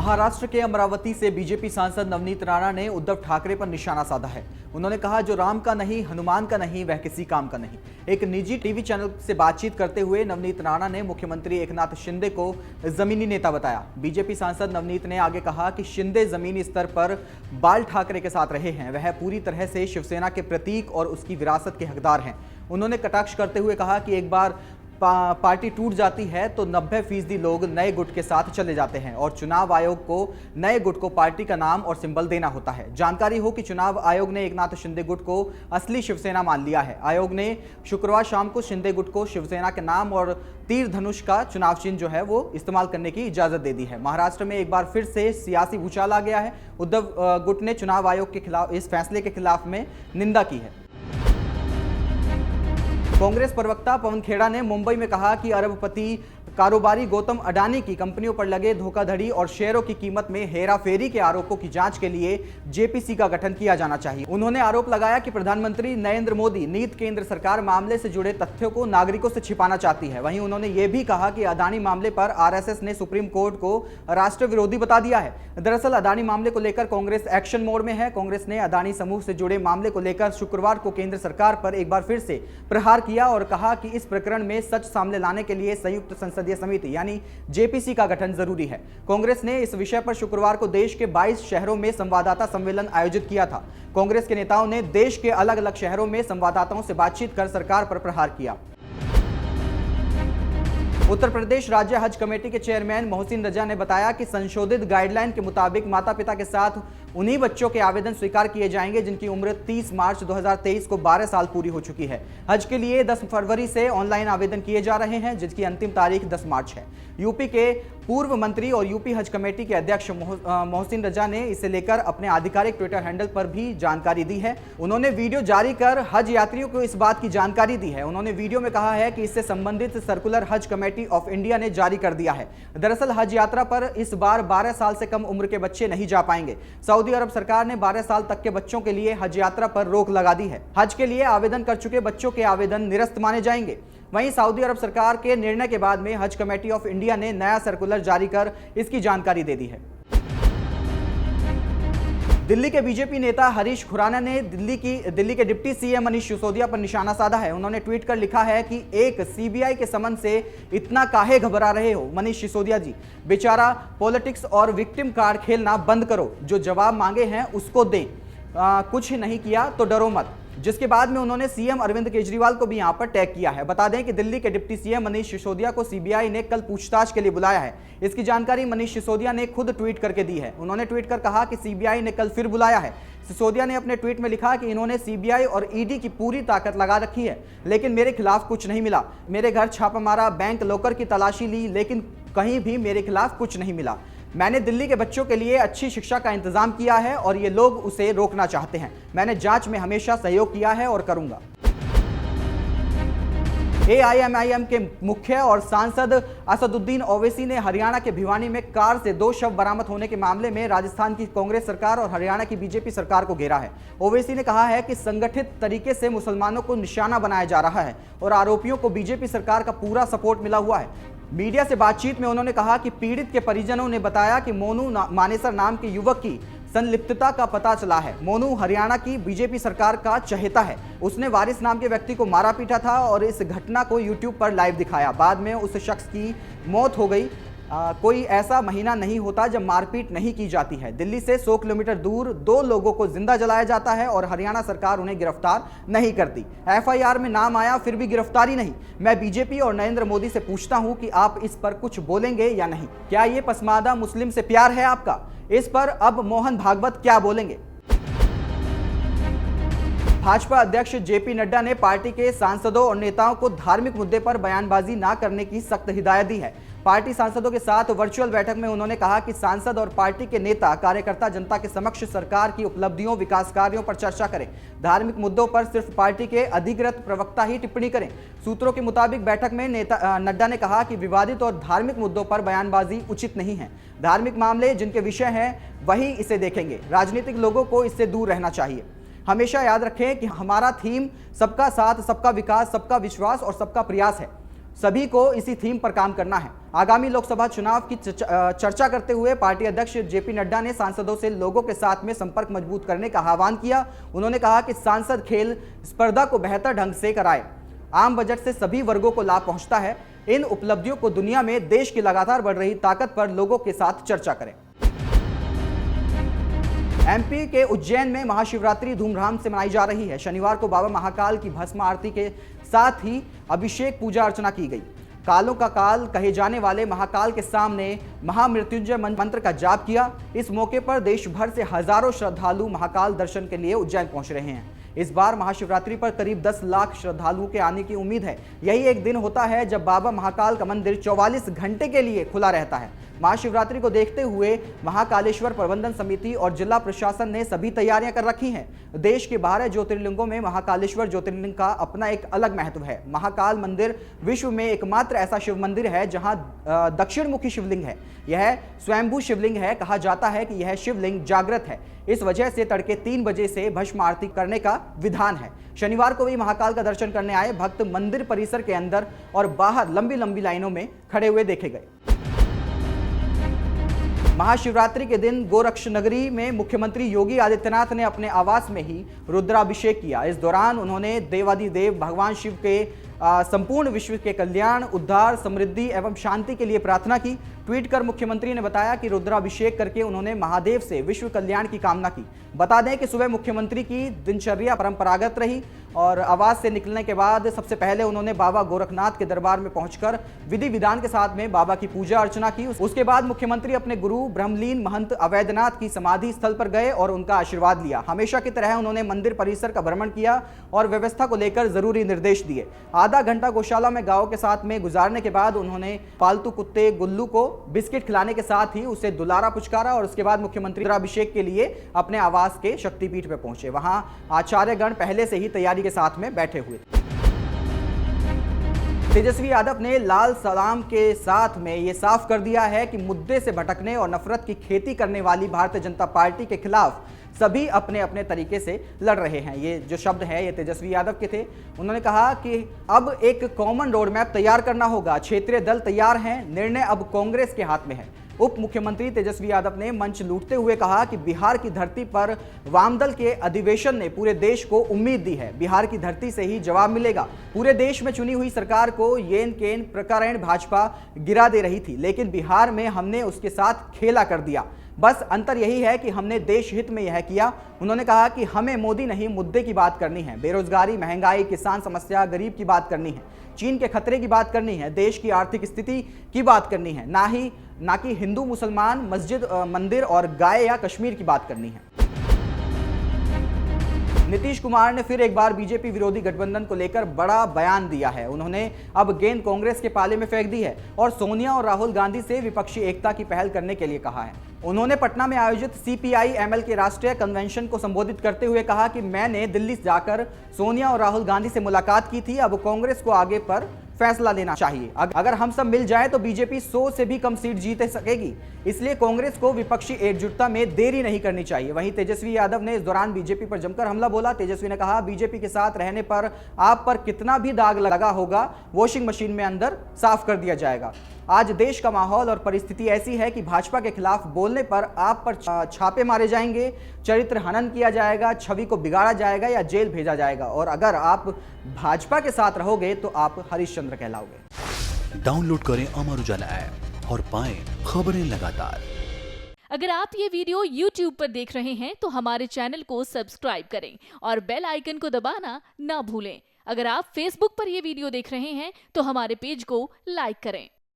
महाराष्ट्र के अमरावती से बीजेपी सांसद नवनीत राणा ने उद्धव ठाकरे पर निशाना साधा है। उन्होंने कहा, जो राम का नहीं, हनुमान का नहीं, वह किसी काम का नहीं। एक निजी टीवी चैनल से बातचीत करते हुए नवनीत राणा ने मुख्यमंत्री एकनाथ शिंदे को जमीनी नेता बताया। बीजेपी सांसद नवनीत ने आगे कहा कि शिंदे जमीनी स्तर पर बाल ठाकरे के साथ रहे हैं, वह पूरी तरह से शिवसेना के प्रतीक और उसकी विरासत के हकदार हैं। उन्होंने कटाक्ष करते हुए कहा कि एक बार पार्टी टूट जाती है तो 90% लोग नए गुट के साथ चले जाते हैं और चुनाव आयोग को नए गुट को पार्टी का नाम और सिंबल देना होता है। जानकारी हो कि चुनाव आयोग ने एकनाथ शिंदे गुट को असली शिवसेना मान लिया है। आयोग ने शुक्रवार शाम को शिंदे गुट को शिवसेना के नाम और तीर धनुष का चुनाव चिन्ह जो है वो इस्तेमाल करने की इजाजत दे दी है। महाराष्ट्र में एक बार फिर से सियासी भूचाल आ गया है। उद्धव गुट ने चुनाव आयोग के खिलाफ इस फैसले के खिलाफ में निंदा की है। कांग्रेस प्रवक्ता पवन खेड़ा ने मुंबई में कहा कि अरबपति कारोबारी गौतम अडानी की कंपनियों पर लगे धोखाधड़ी और शेयरों की कीमत में हेराफेरी के आरोपों की जांच के लिए जेपीसी का गठन किया जाना चाहिए। उन्होंने आरोप लगाया कि प्रधानमंत्री नरेंद्र मोदी नीत केंद्र सरकार मामले से जुड़े तथ्यों को नागरिकों से छिपाना चाहती है। वहीं उन्होंने ये भी कहा कि अडानी मामले पर आरएसएस ने सुप्रीम कोर्ट को राष्ट्र विरोधी बता दिया है। दरअसल अडानी मामले को लेकर कांग्रेस एक्शन मोड में है। कांग्रेस ने अडानी समूह से जुड़े मामले को लेकर शुक्रवार को केंद्र सरकार पर एक बार फिर से प्रहार किया और कहा कि इस प्रकरण में सच सामने लाने के लिए संयुक्त संसदीय समिति यानी जेपीसी का गठन जरूरी है। कांग्रेस ने इस विषय पर शुक्रवार को देश के 22 शहरों में संवाददाता सम्मेलन आयोजित किया था। कांग्रेस के नेताओं ने देश के अलग अलग शहरों में संवाददाताओं से बातचीत कर सरकार पर प्रहार किया। उत्तर प्रदेश राज्य हज कमेटी के चेयरमैन मोहसिन रजा ने बताया कि संशोधित गाइडलाइन के मुताबिक माता पिता के साथ उन्हीं बच्चों के आवेदन स्वीकार किए जाएंगे जिनकी उम्र 30 मार्च 2023 को 12 साल पूरी हो चुकी है। हज के लिए 10 फरवरी से ऑनलाइन आवेदन किए जा रहे हैं, जिसकी अंतिम तारीख 10 मार्च है। यूपी के पूर्व मंत्री और यूपी हज कमेटी के अध्यक्ष मोहसिन रजा ने इसे लेकर अपने आधिकारिक ट्विटर हैंडल पर भी जानकारी दी है। उन्होंने वीडियो जारी कर हज यात्रियों को इस बात की जानकारी दी है। उन्होंने वीडियो में कहा है कि इससे संबंधित सर्कुलर हज कमेटी ऑफ इंडिया ने जारी कर दिया है। दरअसल हज यात्रा पर इस बार 12 साल से कम उम्र के बच्चे नहीं जा पाएंगे। सऊदी अरब सरकार ने 12 साल तक के बच्चों के लिए हज यात्रा पर रोक लगा दी है। हज के लिए आवेदन कर चुके बच्चों के आवेदन निरस्त माने जाएंगे। वहीं सऊदी अरब सरकार के निर्णय के बाद में हज कमेटी ऑफ इंडिया ने नया सर्कुलर जारी कर इसकी जानकारी दे दी है। दिल्ली के बीजेपी नेता हरीश खुराना ने दिल्ली के डिप्टी सीएम मनीष सिसोदिया पर निशाना साधा है। उन्होंने ट्वीट कर लिखा है कि एक सीबीआई के समन से इतना काहे घबरा रहे हो मनीष सिसोदिया जी, बेचारा पॉलिटिक्स और विक्टिम कार्ड खेलना बंद करो, जो जवाब मांगे हैं उसको दें, कुछ नहीं किया तो डरो मत। जिसके बाद में उन्होंने सीएम अरविंद केजरीवाल को भी यहां पर टैग किया है। बता दें कि दिल्ली के डिप्टी सीएम मनीष सिसोदिया को सीबीआई ने कल पूछताछ के लिए बुलाया है। इसकी जानकारी मनीष सिसोदिया ने खुद ट्वीट करके दी है। उन्होंने ट्वीट कर कहा कि सीबीआई ने कल फिर बुलाया है। सिसोदिया ने अपने ट्वीट में लिखा कि इन्होंने सीबीआई और ईडी की पूरी ताकत लगा रखी है, लेकिन मेरे खिलाफ कुछ नहीं मिला। मेरे घर छापा मारा, बैंक लॉकर की तलाशी ली, लेकिन कहीं भी मेरे खिलाफ कुछ नहीं मिला। मैंने दिल्ली के बच्चों के लिए अच्छी शिक्षा का इंतजाम किया है और ये लोग उसे रोकना चाहते हैं। मैंने जांच में हमेशा सहयोग किया है और करूंगा। एआईएमआईएम के मुख्य और सांसद असदुद्दीन ओवैसी ने हरियाणा के भिवानी में कार से 2 शव बरामद होने के मामले में राजस्थान की कांग्रेस सरकार और हरियाणा की बीजेपी सरकार को घेरा है। ओवैसी ने कहा है कि संगठित तरीके से मुसलमानों को निशाना बनाया जा रहा है और आरोपियों को बीजेपी सरकार का पूरा सपोर्ट मिला हुआ है। मीडिया से बातचीत में उन्होंने कहा कि पीड़ित के परिजनों ने बताया कि मोनू मानेसर नाम के युवक की संलिप्तता का पता चला है। मोनू हरियाणा की बीजेपी सरकार का चहेता है। उसने वारिस नाम के व्यक्ति को मारा पीटा था और इस घटना को यूट्यूब पर लाइव दिखाया। बाद में उस शख्स की मौत हो गई। कोई ऐसा महीना नहीं होता जब मारपीट नहीं की जाती है। दिल्ली से 100 किलोमीटर दूर 2 लोगों को जिंदा जलाया जाता है और हरियाणा सरकार उन्हें गिरफ्तार नहीं करती। एफआईआर में नाम आया फिर भी गिरफ्तारी नहीं। मैं बीजेपी और नरेंद्र मोदी से पूछता हूं कि आप इस पर कुछ बोलेंगे या नहीं। क्या ये पसमादा मुस्लिम से प्यार है आपका? इस पर अब मोहन भागवत क्या बोलेंगे? भाजपा अध्यक्ष जेपी नड्डा ने पार्टी के सांसदों और नेताओं को धार्मिक मुद्दे पर बयानबाजी न करने की सख्त हिदायत दी है। पार्टी सांसदों के साथ वर्चुअल बैठक में उन्होंने कहा कि सांसद और पार्टी के नेता कार्यकर्ता जनता के समक्ष सरकार की उपलब्धियों, विकास कार्यों पर चर्चा करें। धार्मिक मुद्दों पर सिर्फ पार्टी के अधिकृत प्रवक्ता ही टिप्पणी करें। सूत्रों के मुताबिक बैठक में नड्डा ने कहा कि विवादित और धार्मिक मुद्दों पर बयानबाजी उचित नहीं है। धार्मिक मामले जिनके विषय हैं वही इसे देखेंगे। राजनीतिक लोगों को इससे दूर रहना चाहिए। हमेशा याद रखें कि हमारा थीम सबका साथ, सबका विकास, सबका विश्वास और सबका प्रयास है। सभी को इसी थीम पर काम करना है। आगामी लोकसभा चुनाव की चर्चा करते हुए पार्टी अध्यक्ष जेपी नड्डा ने सांसदों से लोगों के साथ में संपर्क मजबूत करने का आह्वान किया। उन्होंने कहा कि सांसद खेल स्पर्धा को बेहतर ढंग से कराए। आम बजट से सभी वर्गों को लाभ पहुंचता है। इन उपलब्धियों को दुनिया में देश की लगातार बढ़ रही ताकत पर लोगों के साथ चर्चा करें। एमपी के उज्जैन में महाशिवरात्रि धूमधाम से मनाई जा रही है। शनिवार को बाबा महाकाल की भस्म आरती के साथ ही अभिषेक पूजा अर्चना की गई। कालों का काल कहे जाने वाले महाकाल के सामने महामृत्युंजय मंत्र का जाप किया। इस मौके पर देश भर से हजारों श्रद्धालु महाकाल दर्शन के लिए उज्जैन पहुंच रहे हैं। इस बार महाशिवरात्रि पर करीब 10 लाख श्रद्धालुओं के आने की उम्मीद है। यही एक दिन होता है जब बाबा महाकाल का मंदिर 44 घंटे के लिए खुला रहता है। महाशिवरात्रि को देखते हुए महाकालेश्वर प्रबंधन समिति और जिला प्रशासन ने सभी तैयारियां कर रखी हैं। देश के 12 ज्योतिर्लिंगों में महाकालेश्वर ज्योतिर्लिंग का अपना एक अलग महत्व है। महाकाल मंदिर विश्व में एकमात्र ऐसा शिव मंदिर है जहां दक्षिण मुखी शिवलिंग है। यह स्वयंभू शिवलिंग है। कहा जाता है कि यह शिवलिंग जागृत है। इस वजह से तड़के 3 बजे से भस्म आरती करने का विधान है। शनिवार को भी महाकाल का दर्शन करने आए भक्त मंदिर परिसर के अंदर और बाहर लंबी लंबी लाइनों में खड़े हुए देखे गए। महाशिवरात्रि के दिन गोरक्ष नगरी में मुख्यमंत्री योगी आदित्यनाथ ने अपने आवास में ही रुद्राभिषेक किया। इस दौरान उन्होंने देवादिदेव भगवान शिव के संपूर्ण विश्व के कल्याण, उद्धार, समृद्धि एवं शांति के लिए प्रार्थना की। ट्वीट कर मुख्यमंत्री ने बताया कि रुद्राभिषेक करके उन्होंने महादेव से विश्व कल्याण की कामना की। बता दें कि सुबह मुख्यमंत्री की दिनचर्या परंपरागत रही और आवास से निकलने के बाद सबसे पहले उन्होंने बाबा गोरखनाथ के दरबार में पहुंचकर विधि विधान के साथ में बाबा की पूजा अर्चना की। उसके बाद मुख्यमंत्री अपने गुरु ब्रह्मलीन महंत अवैधनाथ की समाधि स्थल पर गए और उनका आशीर्वाद लिया। हमेशा की तरह उन्होंने मंदिर परिसर का भ्रमण किया और व्यवस्था को लेकर जरूरी निर्देश दिए। आधा घंटा गौशाला में गांव के साथ में गुजारने के बाद उन्होंने पालतू कुत्ते गुल्लू को बिस्किट खिलाने के साथ ही उसे दुलारा पुचकारा और उसके बाद मुख्यमंत्री रुद्राभिषेक के लिए अपने आवास के शक्तिपीठ पर पहुंचे। वहां आचार्यगण पहले से ही तैयारी के साथ में बैठे हुए थे। तेजस्वी यादव ने लाल सलाम के साथ में ये साफ कर दिया है कि मुद्दे से भटकने और नफरत की खेती करने वाली भारतीय जनता पार्टी के खिलाफ सभी अपने अपने तरीके से लड़ रहे हैं। ये जो शब्द है ये तेजस्वी यादव के थे। उन्होंने कहा कि अब एक कॉमन रोड मैप तैयार करना होगा। क्षेत्रीय दल तैयार हैं, निर्णय अब कांग्रेस के हाथ में है। उप मुख्यमंत्री तेजस्वी यादव ने मंच लूटते हुए कहा कि बिहार की धरती पर वामदल के अधिवेशन ने पूरे देश को उम्मीद दी है। बिहार की धरती से ही जवाब मिलेगा। पूरे देश में चुनी हुई सरकार को येन केन प्रकारेण भाजपा गिरा दे रही थी, लेकिन बिहार में हमने उसके साथ खेला कर दिया। बस अंतर यही है कि हमने देश हित में यह किया। उन्होंने कहा कि हमें मोदी नहीं मुद्दे की बात करनी है। बेरोजगारी, महंगाई, किसान समस्या, गरीब की बात करनी है। चीन के खतरे की बात करनी है। देश की आर्थिक स्थिति की बात करनी है। ना कि हिंदू मुसलमान, मस्जिद, मंदिर और गाय या कश्मीर की बात करनी है। नीतीश कुमार ने फिर एक बार बीजेपी विरोधी गठबंधन को लेकर बड़ा बयान दिया है। उन्होंने अब गेंद कांग्रेस के पाले में फेंक दी है और सोनिया और राहुल गांधी से विपक्षी एकता की पहल करने के लिए कहा है। उन्होंने पटना में आयोजित CPI-ML के राष्ट्रीय कन्वेंशन को संबोधित करते हुए कहा कि मैंने दिल्ली जाकर सोनिया और राहुल गांधी से मुलाकात की थी। अब कांग्रेस को आगे पर फैसला लेना चाहिए। अगर हम सब मिल जाएं तो बीजेपी 100 से भी कम सीट जीत सकेगी। इसलिए कांग्रेस को विपक्षी एकजुटता में देरी नहीं करनी चाहिए। वहीं तेजस्वी यादव ने इस दौरान बीजेपी पर जमकर हमला बोला। तेजस्वी ने कहा, बीजेपी के साथ रहने पर आप पर कितना भी दाग लगा होगा वॉशिंग मशीन में अंदर साफ कर दिया जाएगा। आज देश का माहौल और परिस्थिति ऐसी है कि भाजपा के खिलाफ बोलने पर आप पर छापे मारे जाएंगे, चरित्र हनन किया जाएगा, छवि को बिगाड़ा जाएगा या जेल भेजा जाएगा। और अगर आप भाजपा के साथ रहोगे तो आप हरिश्चंद्र कहलाओगे। डाउनलोड करें अमर उजाला ऐप और पाएं खबरें लगातार। अगर आप ये वीडियो YouTube पर देख रहे हैं तो हमारे चैनल को सब्सक्राइब करें और बेल आइकन को दबाना ना भूलें। अगर आप Facebook पर ये वीडियो देख रहे हैं तो हमारे पेज को लाइक करें।